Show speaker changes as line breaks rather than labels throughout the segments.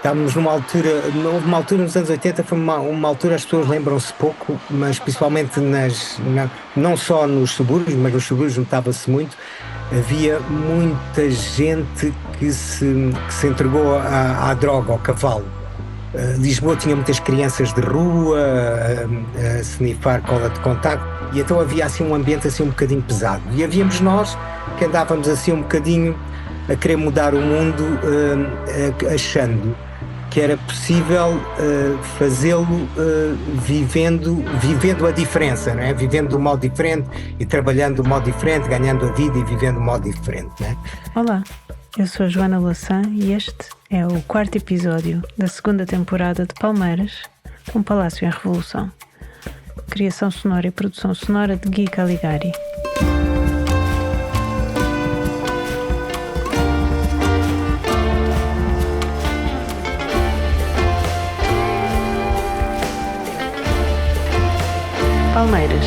Estávamos houve uma altura nos anos 80, foi uma altura, as pessoas lembram-se pouco, mas principalmente não só nos subúrbios, mas nos subúrbios notava-se muito, havia muita gente que se entregou à droga, ao cavalo. Lisboa tinha muitas crianças de rua a snifar cola de contacto, e então havia assim um ambiente assim um bocadinho pesado. E havíamos nós que andávamos assim um bocadinho a querer mudar o mundo, achando que era possível fazê-lo vivendo a diferença, não é? Vivendo de um modo diferente e trabalhando de um modo diferente, ganhando a vida e vivendo de um modo diferente, não é?
Olá, eu sou a Joana Lassan e este é o 4º episódio da 2ª temporada de Palmeiras, um Palácio em Revolução. Criação sonora e produção sonora de Gui Caligari. Palmeiras,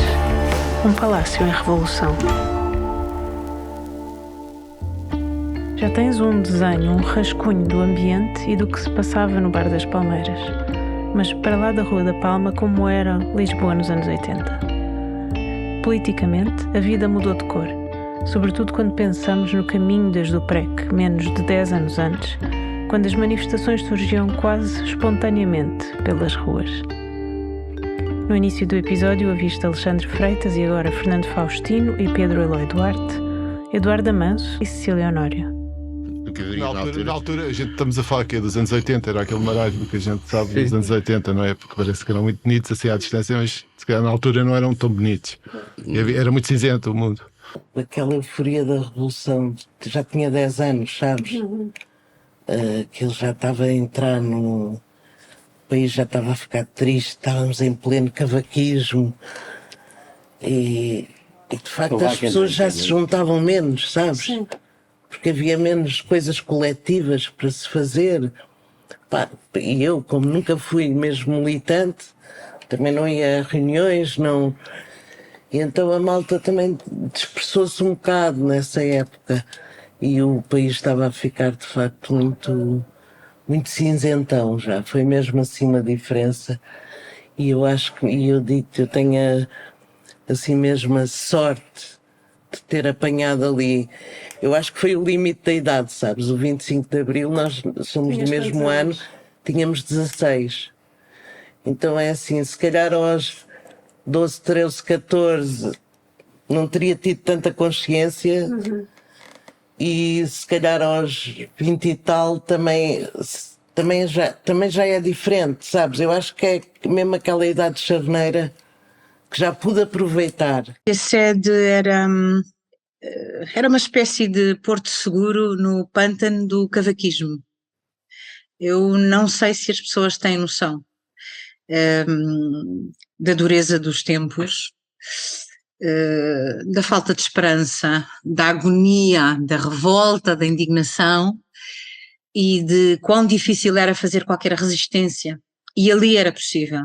um palácio em revolução. Já tens um desenho, um rascunho do ambiente e do que se passava no Bar das Palmeiras, mas para lá da Rua da Palma, como era Lisboa nos anos 80. Politicamente, a vida mudou de cor, sobretudo quando pensamos no caminho desde o PREC, menos de 10 anos antes, quando as manifestações surgiam quase espontaneamente pelas ruas. No início do episódio ouviste Alexandre Freitas e agora Fernando Faustino e Pedro Eloy Duarte, Eduardo Amanso e Cecília Honório.
Na altura, a gente estamos a falar que é dos anos 80, era aquele marasmo que a gente sabe dos anos 80, não é? Porque parece que eram muito bonitos assim à distância, mas se calhar na altura não eram tão bonitos. Era muito cinzento o mundo.
Aquela euforia da Revolução, já tinha 10 anos, sabes? Que ele já estava a entrar no... O país já estava a ficar triste, estávamos em pleno cavaquismo e de facto as pessoas já se juntavam menos, sabes? Sim. Porque havia menos coisas coletivas para se fazer. E eu, como nunca fui mesmo militante, também não ia a reuniões, não. E então a malta também dispersou-se um bocado nessa época e o país estava a ficar de facto muito cinzentão já, foi mesmo assim uma diferença. E eu acho que, e eu digo que eu tenho assim mesmo a sorte de ter apanhado ali. Eu acho que foi o limite da idade, sabes? O 25 de Abril, nós somos do mesmo ano, tínhamos 16. Então é assim, se calhar aos 12, 13, 14 não teria tido tanta consciência. E se calhar aos 20 e tal também já é diferente, sabes? Eu acho que é mesmo aquela idade de charneira que já pude aproveitar.
A sede era uma espécie de porto seguro no pântano do cavaquismo. Eu não sei se as pessoas têm noção da dureza dos tempos, da falta de esperança, da agonia, da revolta, da indignação e de quão difícil era fazer qualquer resistência. E ali era possível.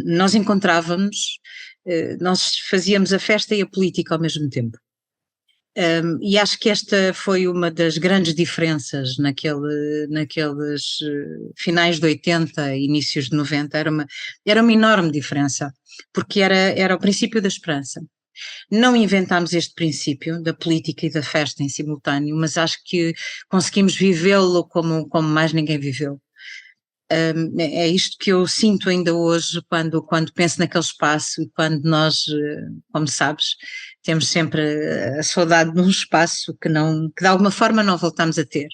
Nós encontrávamos, nós fazíamos a festa e a política ao mesmo tempo. E acho que esta foi uma das grandes diferenças naqueles finais de 80, inícios de 90, era uma enorme diferença, porque era o princípio da esperança. Não inventámos este princípio da política e da festa em simultâneo, mas acho que conseguimos vivê-lo como mais ninguém viveu. É isto que eu sinto ainda hoje quando penso naquele espaço e quando nós, como sabes, temos sempre a saudade de um espaço que de alguma forma não voltamos a ter.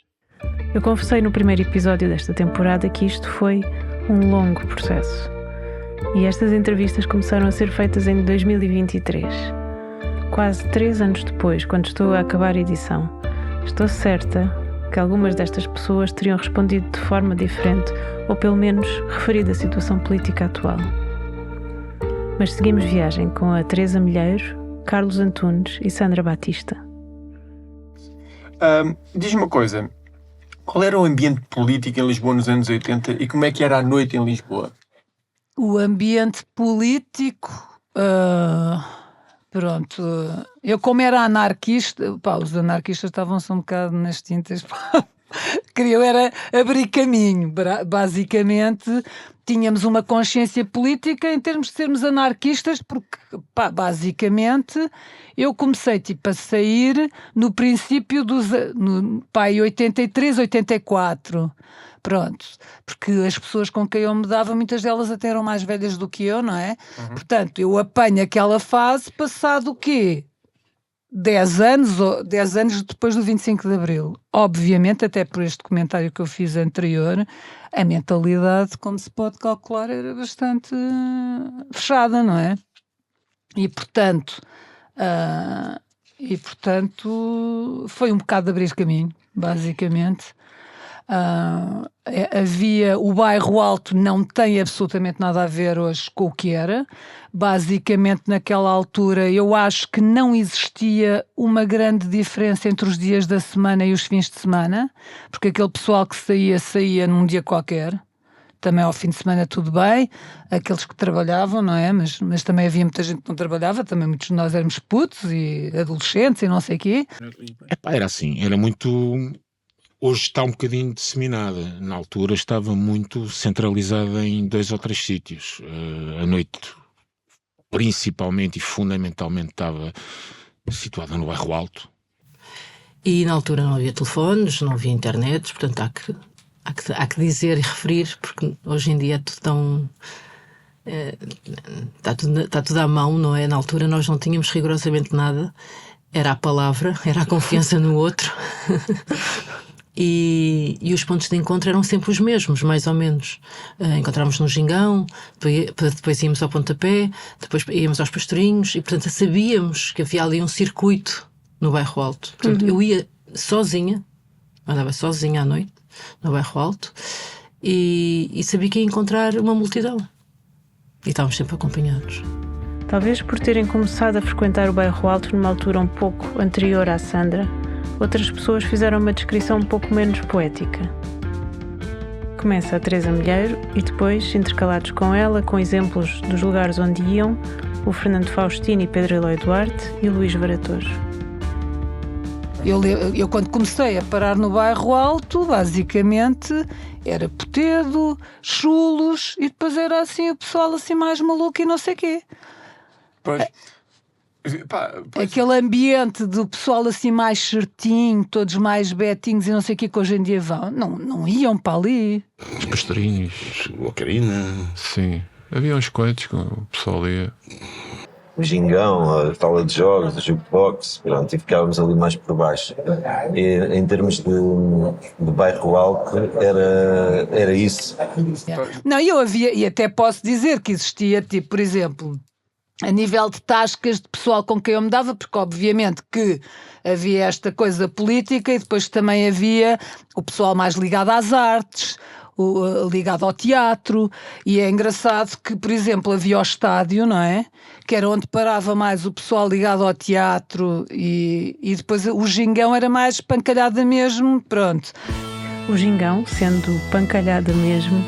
Eu confessei no primeiro episódio desta temporada que isto foi um longo processo. E estas entrevistas começaram a ser feitas em 2023. Quase 3 anos depois, quando estou a acabar a edição, estou certa que algumas destas pessoas teriam respondido de forma diferente, ou pelo menos referido à situação política atual. Mas seguimos viagem com a Teresa Milheiro, Carlos Antunes e Sandra Batista.
Diz-me uma coisa, qual era o ambiente político em Lisboa nos anos 80 e como é que era a noite em Lisboa?
O ambiente político, eu como era anarquista, os anarquistas estavam-se um bocado nas tintas Queriam era abrir caminho. Basicamente, tínhamos uma consciência política em termos de sermos anarquistas, porque, pá, basicamente, eu comecei tipo, a sair no princípio em 83, 84. Pronto, porque as pessoas com quem eu me dava, muitas delas até eram mais velhas do que eu, não é? Portanto, eu apanho aquela fase passado o quê? 10 anos depois do 25 de Abril. Obviamente, até por este comentário que eu fiz anterior, a mentalidade, como se pode calcular, era bastante fechada, não é? E portanto, foi um bocado de abrir caminho, basicamente. Havia o bairro Alto, não tem absolutamente nada a ver hoje com o que era. Basicamente, naquela altura, eu acho que não existia uma grande diferença entre os dias da semana e os fins de semana, porque aquele pessoal que saía num dia qualquer. Também ao fim de semana tudo bem, aqueles que trabalhavam, não é? Mas também havia muita gente que não trabalhava, também muitos de nós éramos putos e adolescentes e não sei o quê.
Era assim, era muito... Hoje está um bocadinho disseminada. Na altura estava muito centralizada em 2 ou 3 sítios. A noite, principalmente e fundamentalmente, estava situada no bairro Alto.
E na altura não havia telefones, não havia internet, portanto há que dizer e referir, porque hoje em dia é tudo tão... está tudo à mão, não é? Na altura nós não tínhamos rigorosamente nada. Era a palavra, era a confiança no outro. E os pontos de encontro eram sempre os mesmos, mais ou menos. Encontrávamos no Gingão, depois íamos ao Pontapé, depois íamos aos Pastorinhos, e portanto sabíamos que havia ali um circuito no bairro Alto. Portanto, eu ia sozinha, andava sozinha à noite no bairro Alto, e sabia que ia encontrar uma multidão. E estávamos sempre acompanhados.
Talvez por terem começado a frequentar o bairro Alto numa altura um pouco anterior à Sandra, outras pessoas fizeram uma descrição um pouco menos poética. Começa a Teresa Milheiro e depois, intercalados com ela, com exemplos dos lugares onde iam, o Fernando Faustino e Pedro Eloy Duarte e Luís Varatojo.
Eu quando comecei a parar no bairro Alto, basicamente era Potedo, Chulos e depois era assim o pessoal assim mais maluco e não sei o quê.
Pois.
Aquele ambiente do pessoal assim mais certinho, todos mais betinhos e não sei o que hoje em dia vão, não iam para ali.
Os Pastorinhos,
a Carina. Sim, havia uns quantos que o pessoal ia.
O Gingão, a sala de jogos, o jukebox, pronto, e ficávamos ali mais por baixo. E, em termos de bairro Alto, era isso.
Não, eu havia, e até posso dizer que existia, tipo, por exemplo, a nível de tascas de pessoal com quem eu me dava, porque obviamente que havia esta coisa política e depois também havia o pessoal mais ligado às artes, ligado ao teatro, e é engraçado que, por exemplo, havia o estádio, não é? Que era onde parava mais o pessoal ligado ao teatro e depois o Gingão era mais pancalhada mesmo, pronto.
O Gingão, sendo pancalhada mesmo,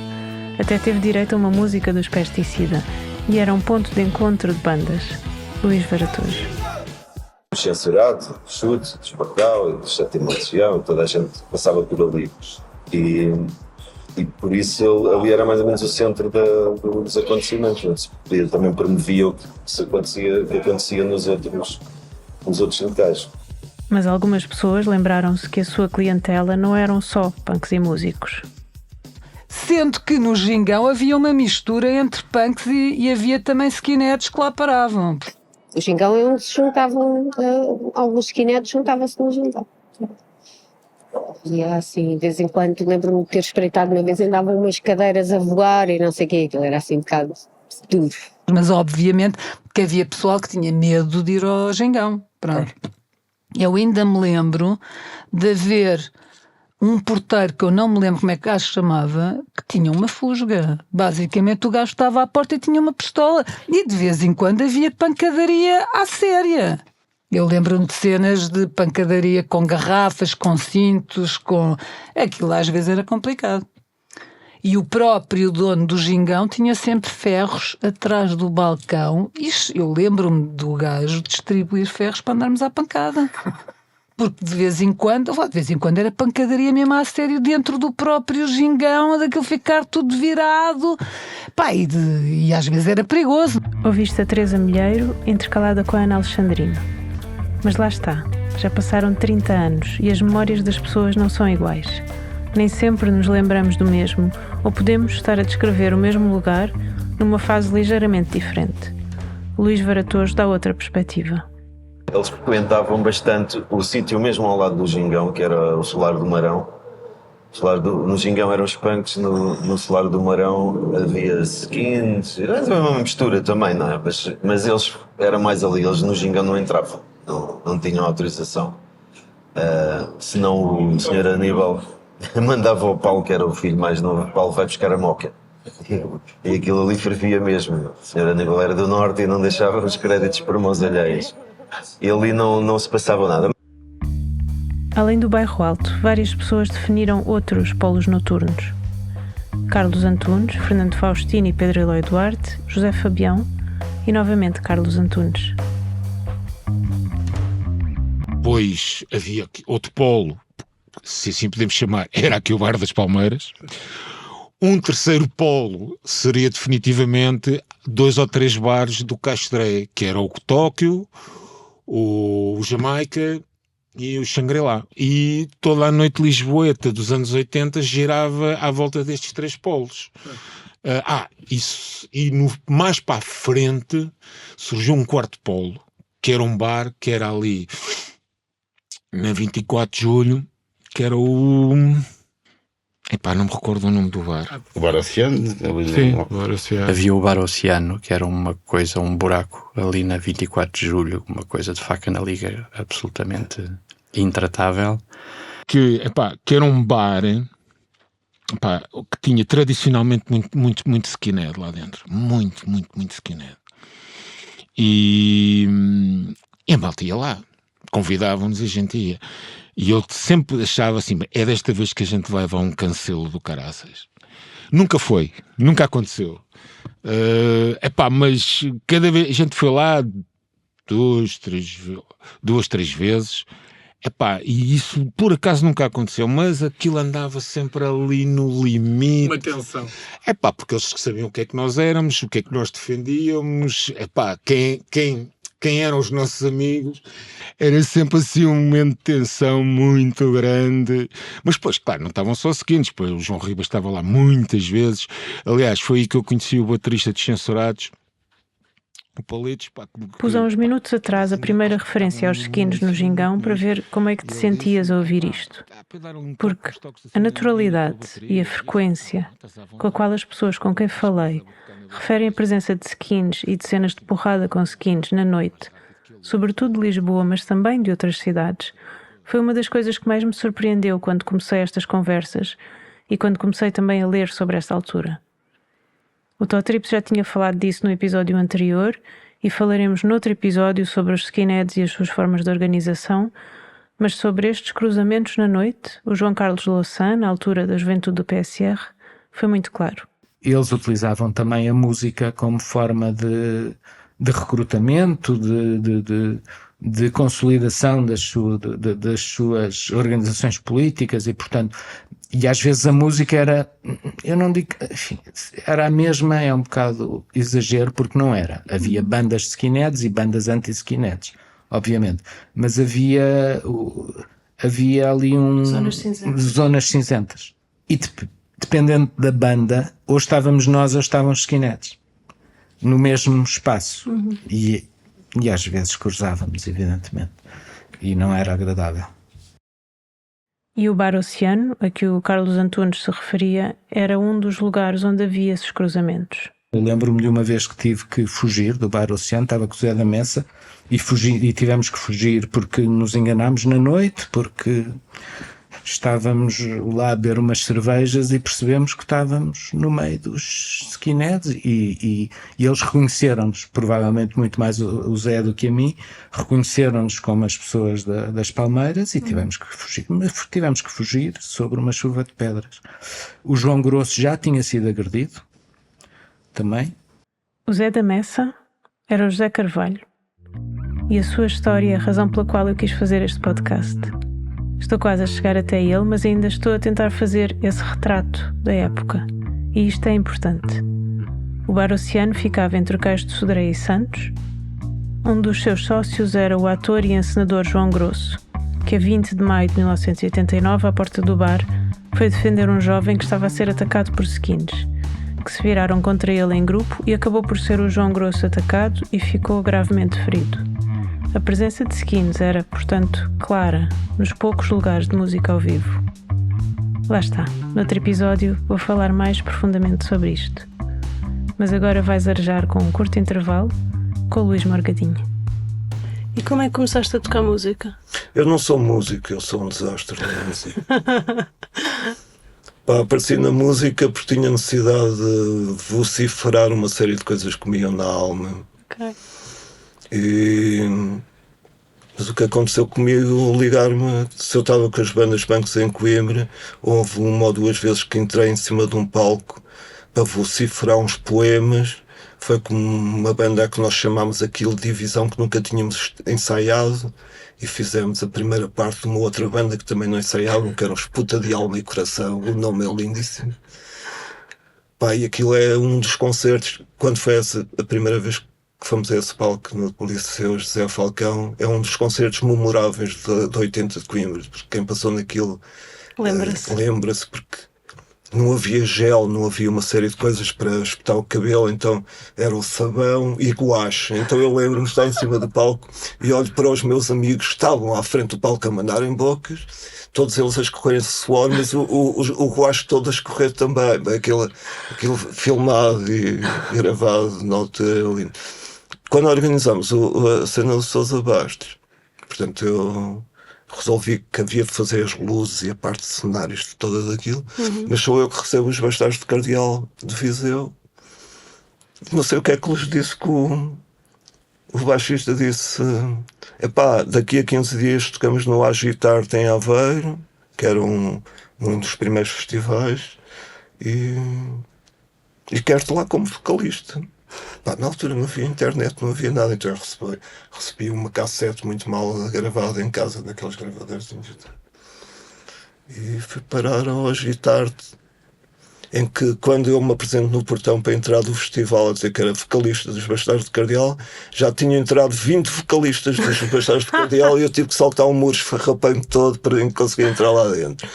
até teve direito a uma música dos Pesticida e era um ponto de encontro de bandas. Luís Varatojo.
Censurado, chute, Espartal, Sétima Legião, toda a gente passava por ali. E por isso ali era mais ou menos o centro dos acontecimentos. Ele também promovia o que acontecia nos outros locais.
Mas algumas pessoas lembraram-se que a sua clientela não eram só punks e músicos.
Sendo que no Gingão havia uma mistura entre punks e havia também skinheads que lá paravam.
O Gingão é onde se juntavam, alguns skinheads juntavam-se no Gingão. E assim, de vez em quando, lembro-me de ter espreitado uma vez, andavam umas cadeiras a voar e não sei o quê, aquilo era assim um bocado duro.
Mas obviamente que havia pessoal que tinha medo de ir ao Gingão. Pronto. Eu ainda me lembro de haver um porteiro, que eu não me lembro como é que o gajo se chamava, que tinha uma fusga. Basicamente o gajo estava à porta e tinha uma pistola. E de vez em quando havia pancadaria à séria. Eu lembro-me de cenas de pancadaria com garrafas, com cintos, com... Aquilo às vezes era complicado. E o próprio dono do Gingão tinha sempre ferros atrás do balcão. E eu lembro-me do gajo distribuir ferros para andarmos à pancada. porque de vez em quando era pancadaria mesmo a sério dentro do próprio Gingão, daquilo ficar tudo virado, pá, e às vezes era perigoso.
Ouviste a Teresa Milheiro intercalada com a Ana Alexandrino. Mas lá está, já passaram 30 anos e as memórias das pessoas não são iguais. Nem sempre nos lembramos do mesmo, ou podemos estar a descrever o mesmo lugar numa fase ligeiramente diferente. Luís Varatojo dá outra perspectiva.
Eles frequentavam bastante o sítio mesmo ao lado do Gingão, que era o Solar do Marão. No Gingão eram os punks, no Solar do Marão havia skins, era uma mistura também, não é? Mas eles eram mais ali, eles no Gingão não entravam, não tinham autorização. Senão o Sr. Aníbal mandava ao Paulo, que era o filho mais novo, Paulo vai buscar a moca. E aquilo ali fervia mesmo. O Sr. Aníbal era do Norte e não deixava os créditos por mãos alheias. E ali não se passava nada.
Além do Bairro Alto, várias pessoas definiram outros polos noturnos. Carlos Antunes, Fernando Faustino e Pedro Eloy Duarte, José Fabião e novamente Carlos Antunes.
Pois havia outro polo, se assim podemos chamar, era aqui o Bar das Palmeiras. Um terceiro polo seria definitivamente 2 ou 3 bares do Castré, que era o Tóquio, o Jamaica e o Shangri-La. E toda a noite lisboeta dos anos 80 girava à volta destes 3 polos. Isso. E mais para a frente surgiu um quarto polo, que era um bar que era ali na 24 de Julho, que era o... não me recordo o nome do bar.
O Bar Oceano?
Sim, o Bar Oceano.
Havia o Bar Oceano, que era uma coisa, um buraco ali na 24 de Julho, uma coisa de faca na liga absolutamente intratável.
Que era um bar que tinha tradicionalmente muito skinhead lá dentro. Muito skinhead. E a malta ia lá. Convidavam-nos e a gente ia. E eu sempre achava assim, é desta vez que a gente vai levar um cancelo do caraças. Nunca aconteceu. Mas cada vez a gente foi lá 2, 3 vezes. E isso por acaso nunca aconteceu, mas aquilo andava sempre ali no limite.
Uma tensão.
Porque eles sabiam o que é que nós éramos, o que é que nós defendíamos, quem eram os nossos amigos. Era sempre assim um momento de tensão muito grande. Mas depois, claro, não estavam só seguintes. Depois o João Ribas estava lá muitas vezes. Aliás, foi aí que eu conheci o baterista de Censurados, o Palitos.
Pus há uns minutos atrás a primeira referência aos skins no Gingão para ver como é que te sentias a ouvir isto. Porque a naturalidade e a frequência com a qual as pessoas com quem falei referem a presença de skins e de cenas de porrada com skins na noite, sobretudo de Lisboa, mas também de outras cidades, foi uma das coisas que mais me surpreendeu quando comecei estas conversas e quando comecei também a ler sobre esta altura. O Totrips já tinha falado disso no episódio anterior e falaremos noutro episódio sobre os skinheads e as suas formas de organização, mas sobre estes cruzamentos na noite, o João Carlos Louçã, na altura da juventude do PSR, foi muito claro.
Eles utilizavam também a música como forma de recrutamento, de consolidação das suas organizações políticas e, portanto, e às vezes a música era, eu não digo, enfim, era a mesma, é um bocado exagero, porque não era. Havia bandas de skinheads e bandas anti-skinheads, obviamente, mas havia ali zonas cinzentas. E dependendo da banda, ou estávamos nós ou estavam os skinheads no mesmo espaço. E às vezes cruzávamos, evidentemente, e não era agradável.
E o Bar Oceano, a que o Carlos Antunes se referia, era um dos lugares onde havia esses cruzamentos.
Eu lembro-me de uma vez que tive que fugir do Bar Oceano, estava com o Zé da Messa, e tivemos que fugir porque nos enganámos na noite, porque estávamos lá a beber umas cervejas e percebemos que estávamos no meio dos skinheads e eles reconheceram-nos, provavelmente muito mais o Zé do que a mim, reconheceram-nos como as pessoas das Palmeiras e tivemos que fugir sobre uma chuva de pedras. O João Grosso já tinha sido agredido também.
O Zé da Messa era o José Carvalho. e a sua história é a razão pela qual eu quis fazer este podcast. Estou quase a chegar até ele, mas ainda estou a tentar fazer esse retrato da época. E isto é importante. O Bar Oceano ficava entre o Cais de Sodré e Santos. Um dos seus sócios era o ator e encenador João Grosso, que a 20 de maio de 1989, à porta do bar, foi defender um jovem que estava a ser atacado por skins, que se viraram contra ele em grupo e acabou por ser o João Grosso atacado e ficou gravemente ferido. A presença de skins era, portanto, clara nos poucos lugares de música ao vivo. Lá está, noutro episódio vou falar mais profundamente sobre isto. Mas agora vais arejar com um curto intervalo com o Luís Morgadinho.
E como é que começaste a tocar música?
Eu não sou músico, eu sou um desastre na música. Apareci na música porque tinha necessidade de vociferar uma série de coisas que me iam na alma.
Okay.
Mas o que aconteceu comigo, ligar-me, se eu estava com as bandas bancos em Coimbra, houve uma ou duas vezes que entrei em cima de um palco para vociferar uns poemas. Foi com uma banda que nós chamámos aquilo de Divisão, que nunca tínhamos ensaiado, e fizemos a primeira parte de uma outra banda que também não ensaiavam, que eram os Puta de Alma e Coração. O nome é lindíssimo. E aquilo é um dos concertos, quando foi a primeira vez que fomos a esse palco no Liceu José Falcão, é um dos concertos memoráveis de 80 de Coimbra, porque quem passou naquilo lembra-se, porque não havia gel, não havia uma série de coisas para espetar o cabelo, então era o sabão e guache. Então eu lembro-me de estar em cima do palco e olho para os meus amigos que estavam à frente do palco a mandarem bocas, todos eles a escorrerem suor, mas o guache todo a escorrer também. Aquilo filmado e gravado na altura. Quando organizamos a cena do Sousa Bastos, portanto eu resolvi que havia de fazer as luzes e a parte de cenários de toda daquilo, mas sou eu que recebo os Bastardos de Cardeal de Viseu. Não sei o que é que lhes disse, que o baixista disse: daqui a 15 dias tocamos no Agitar em Aveiro, que era um dos primeiros festivais, e quero-te lá como vocalista. Na altura não havia internet, não havia nada, então eu recebi uma cassete muito mal gravada em casa, daqueles gravadores de digital. E fui parar ao Agitar-te, em que, quando eu me apresento no portão para entrar do festival a dizer que era vocalista dos Bastardos de Cardeal, já tinham entrado 20 vocalistas dos Bastardos de Cardeal e eu tive que saltar um muro, esfarrapei-me todo para conseguir entrar lá dentro.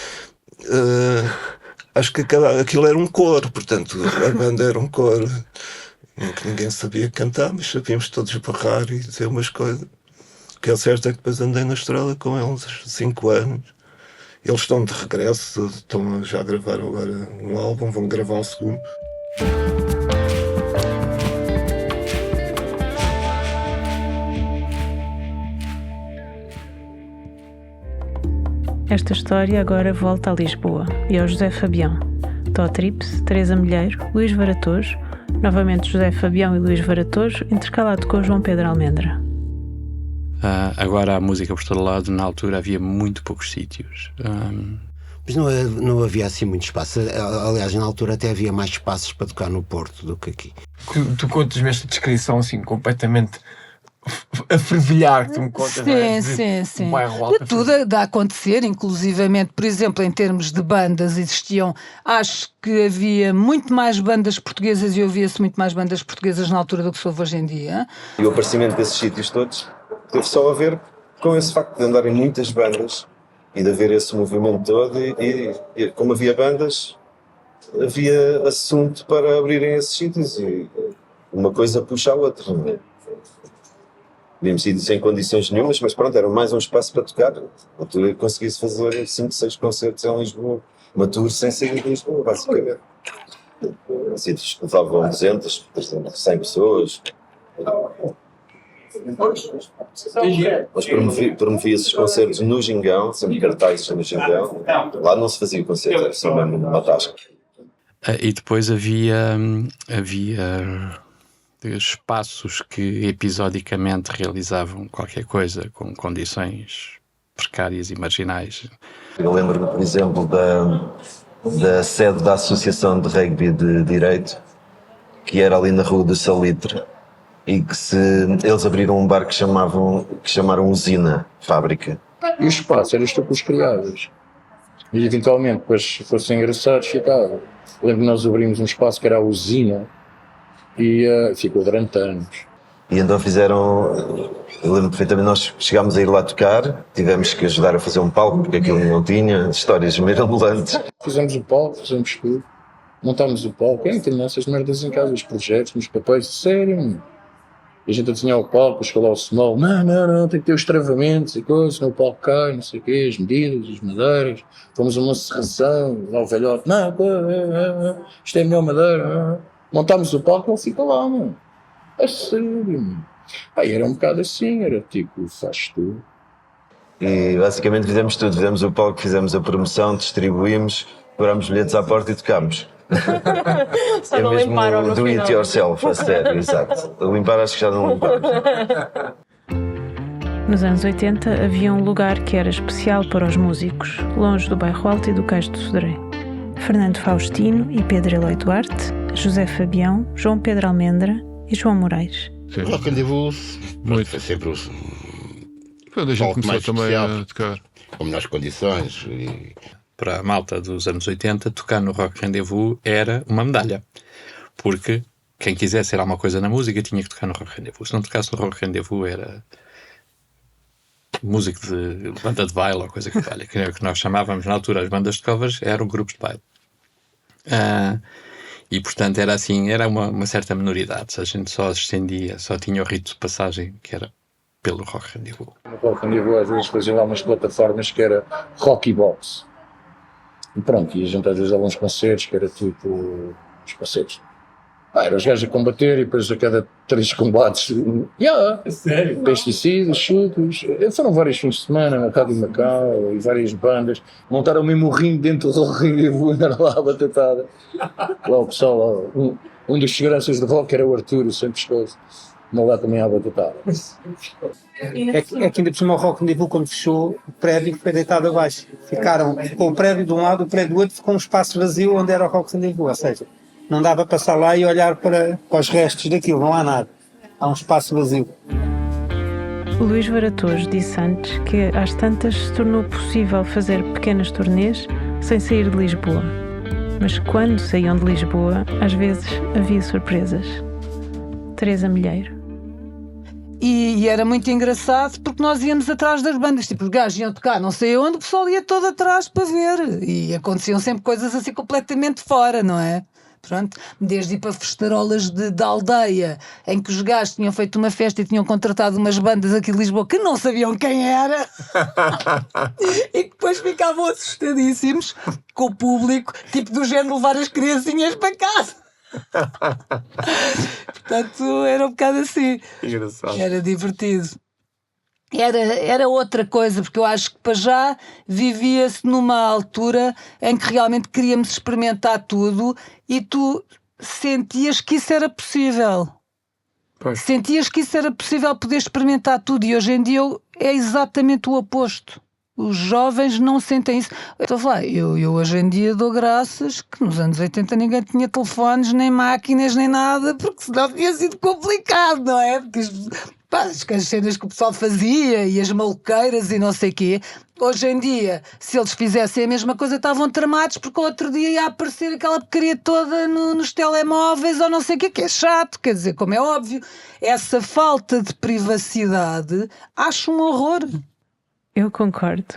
Acho que aquilo era um coro, portanto, a banda era um coro em que ninguém sabia cantar, mas sabíamos todos barrar e dizer umas coisas. O que é certo é que depois andei na estrada com eles há 5 anos. Eles estão de regresso, já gravaram agora um álbum, vão gravar um segundo.
Esta história agora volta a Lisboa e ao José Fabião. Tó Trips, Teresa Milheiro, Luís Varatojo, novamente José Fabião e Luís Varatojo, intercalado com o João Pedro Almendra.
Agora a música por todo lado, na altura havia muito poucos sítios.
Mas não havia assim muito espaço. Aliás, na altura até havia mais espaços para tocar no Porto do que aqui.
Tu contas-me esta descrição assim completamente a fervilhar, que tu me contas.
Sim. De tudo a acontecer, inclusivamente, por exemplo, em termos de bandas, acho que havia muito mais bandas portuguesas e ouvia-se muito mais bandas portuguesas na altura do que se ouve hoje em dia.
E o aparecimento desses sítios todos teve só a ver com esse facto de andarem muitas bandas e de haver esse movimento todo e como havia bandas, havia assunto para abrirem esses sítios e uma coisa puxa a outra. Víamos sítios sem condições nenhumas, mas pronto, era mais um espaço para tocar. Na altura conseguia-se fazer 5, 6 concertos em Lisboa, uma tour sem sair de Lisboa, basicamente. Sítios que levavam 200, 100 pessoas. Mas promovia esses concertos no Gingão, sempre cartazes no Gingão. Lá não se fazia concerto, era só mesmo numa tasca.
E depois havia espaços que episodicamente realizavam qualquer coisa com condições precárias e marginais.
Eu lembro-me, por exemplo, da sede da Associação de Rugby de Direito, que era ali na Rua do Salitre, e que eles abriram um bar que chamaram Usina Fábrica.
E o espaço era isto que os criados. E eventualmente, depois, se fossem engraçados, ficava. Lembro que nós abrimos um espaço que era a Usina e ficou durante anos.
E então eu lembro perfeitamente, nós chegámos a ir lá tocar, tivemos que ajudar a fazer um palco, porque aquilo não tinha, histórias mirabolantes.
Fizemos o palco, fizemos tudo, montámos o palco, quem tinha essas merdas em casa, os projetos, nos papéis, sério. E a gente tinha o palco, chegou lá o small, não, tem que ter os travamentos e coisas, senão o palco cai, não sei o quê, as medidas, as madeiras, fomos a uma serração, lá o velhote, isto é a melhor madeira, montámos o palco, não fica lá, mano. É sério, mano. Aí era um bocado assim, era tipo, faz tudo.
E basicamente fizemos tudo, fizemos o palco, fizemos a promoção, distribuímos, cobrámos bilhetes à porta e tocámos.
Só não limparam no
do
final.
it yourself, a sério, exato. Limpar acho que já não limpamos.
Nos anos 80 havia um lugar que era especial para os músicos, longe do Bairro Alto e do Cais do Sodré. Fernando Faustino e Pedro Eloy Duarte, José Fabião, João Pedro Almendra e João Moraes.
O Rock and Devil foi sempre
Foi onde a gente começou também a tocar.
Com melhores condições. E...
Para a malta dos anos 80, tocar no Rock Rendezvous era uma medalha. Porque quem quisesse ser alguma coisa na música tinha que tocar no Rock Rendezvous. Se não tocasse no Rock Rendezvous era músico de banda de baile ou coisa que valha. Que nós chamávamos na altura as bandas de covers eram grupos de baile. E portanto era assim, era uma certa minoridade. A gente só ascendia, só tinha o rito de passagem que era pelo Rock Rendezvous.
No Rock Rendezvous às vezes faziam lá umas plataformas que era Rocky Box. E pronto, e a gente às vezes dava uns concertos que era tipo os concertos. Eram os gajos a combater e depois a cada 3 combates, sério? Pesticidas, chutos. Foram vários fins de semana na Rádio Macau e várias bandas. Montaram mesmo um ringue dentro do Rock Rendezvous, andaram lá a batatada. Lá o pessoal, lá, um dos seguranças do rock era o Arturo, sempre pescoço. Mas lá também há batatada.
É que ainda por cima o Rock Rendezvous, quando fechou, o prédio foi deitado abaixo. Ficou o prédio de um lado, o prédio do outro, ficou um espaço vazio onde era o Rock Rendezvous, ou seja, não dava para passar lá e olhar para os restos daquilo, não há nada. Há um espaço vazio.
O Luís Varatojo disse antes que às tantas se tornou possível fazer pequenas turnês sem sair de Lisboa. Mas quando saíam de Lisboa, às vezes havia surpresas. Teresa Milheiro.
E era muito engraçado porque nós íamos atrás das bandas, tipo, os gajos iam tocar não sei onde, o pessoal ia todo atrás para ver. E aconteciam sempre coisas assim completamente fora, não é? Pronto, desde ir para festarolas de aldeia, em que os gajos tinham feito uma festa e tinham contratado umas bandas aqui de Lisboa que não sabiam quem era e que depois ficavam assustadíssimos com o público, tipo do género levar as criancinhas para casa. Portanto, era um bocado assim.
Engraçado.
Era divertido. Era outra coisa, porque eu acho que para já vivia-se numa altura em que realmente queríamos experimentar tudo e tu sentias que isso era possível.
Pois.
Sentias que isso era possível poder experimentar tudo e hoje em dia é exatamente o oposto. Os jovens não sentem isso. Estou a falar, eu hoje em dia dou graças que nos anos 80 ninguém tinha telefones, nem máquinas, nem nada, porque senão tinha sido complicado, não é? Porque as cenas que o pessoal fazia e as maluqueiras e não sei o quê. Hoje em dia, se eles fizessem a mesma coisa, estavam tramados porque outro dia ia aparecer aquela porcaria toda nos telemóveis ou não sei o quê, que é chato, quer dizer, como é óbvio. Essa falta de privacidade acho um horror.
Eu concordo.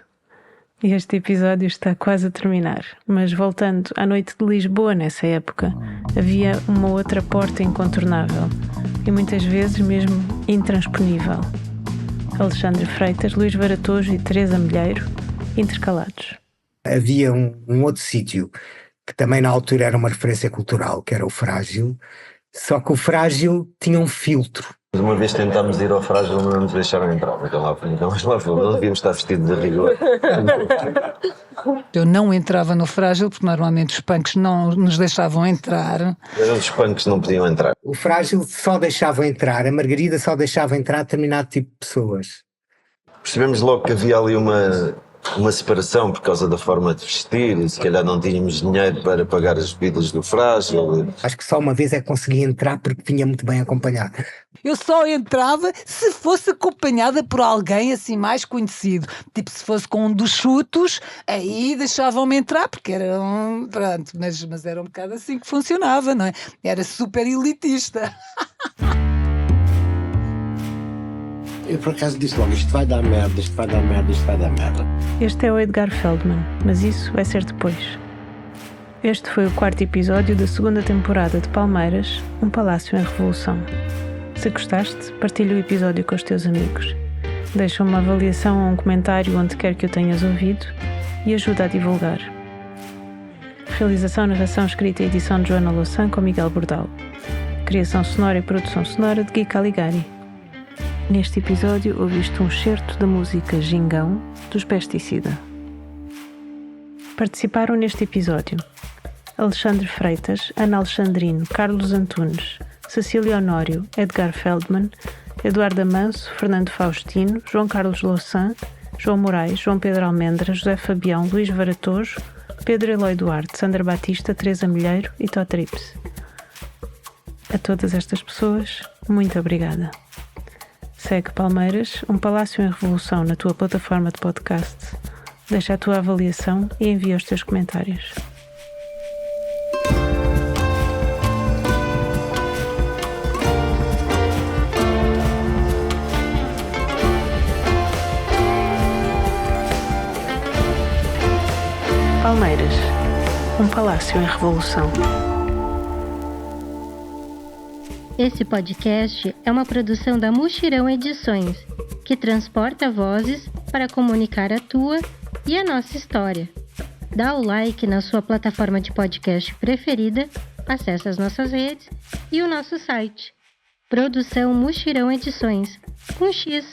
E este episódio está quase a terminar. Mas voltando à noite de Lisboa nessa época, havia uma outra porta incontornável e muitas vezes mesmo intransponível. Alexandre Freitas, Luís Varatojo e Teresa Milheiro, intercalados.
Havia um outro sítio que também na altura era uma referência cultural, que era o Frágil, só que o Frágil tinha um filtro.
Uma vez tentámos ir ao Frágil, não nos deixaram entrar, então lá fomos, não devíamos estar vestidos de rigor.
Eu não entrava no Frágil porque normalmente os punks não nos deixavam entrar.
Os punks não podiam entrar.
O Frágil só deixava entrar, a Margarida só deixava entrar determinado tipo de pessoas.
Percebemos logo que havia ali uma separação por causa da forma de vestir, e se calhar não tínhamos dinheiro para pagar as bebidas do Frágil.
Acho que só uma vez é que consegui entrar porque vinha muito bem acompanhado.
Eu só entrava se fosse acompanhada por alguém assim mais conhecido. Tipo, se fosse com um dos chutos, aí deixavam-me entrar, porque era pronto, mas era um bocado assim que funcionava, não é? Era super elitista.
Eu por acaso disse logo, isto vai dar merda, isto vai dar merda, isto vai dar merda.
Este é o Edgar Feldman, mas isso vai ser depois. Este foi o 4º episódio da 2ª temporada de Palmeiras, um palácio em revolução. Se gostaste, partilha o episódio com os teus amigos. Deixa uma avaliação ou um comentário onde quer que o tenhas ouvido e ajuda a divulgar. Realização, narração, escrita e edição de Joana Louçã com Miguel Bordal. Criação sonora e produção sonora de Gui Caligari. Neste episódio ouviste um excerto da música Gingão, dos Pesticida. Participaram neste episódio Alexandre Freitas, Ana Alexandrino, Carlos Antunes, Cecília Honório, Edgar Feldman, Eduardo Amanso, Fernando Faustino, João Carlos Louçã, João Moraes, João Pedro Almendra, José Fabião, Luís Varatojo, Pedro Eloy Duarte, Sandra Batista, Teresa Milheiro e Totrips. A todas estas pessoas, muito obrigada. Segue Palmeiras, um palácio em revolução na tua plataforma de podcast. Deixa a tua avaliação e envia os teus comentários. Palmeiras, um palácio em revolução.
Esse podcast é uma produção da Muxirão Edições, que transporta vozes para comunicar a tua e a nossa história. Dá o like na sua plataforma de podcast preferida, acesse as nossas redes e o nosso site. Produção Muxirão Edições, com X.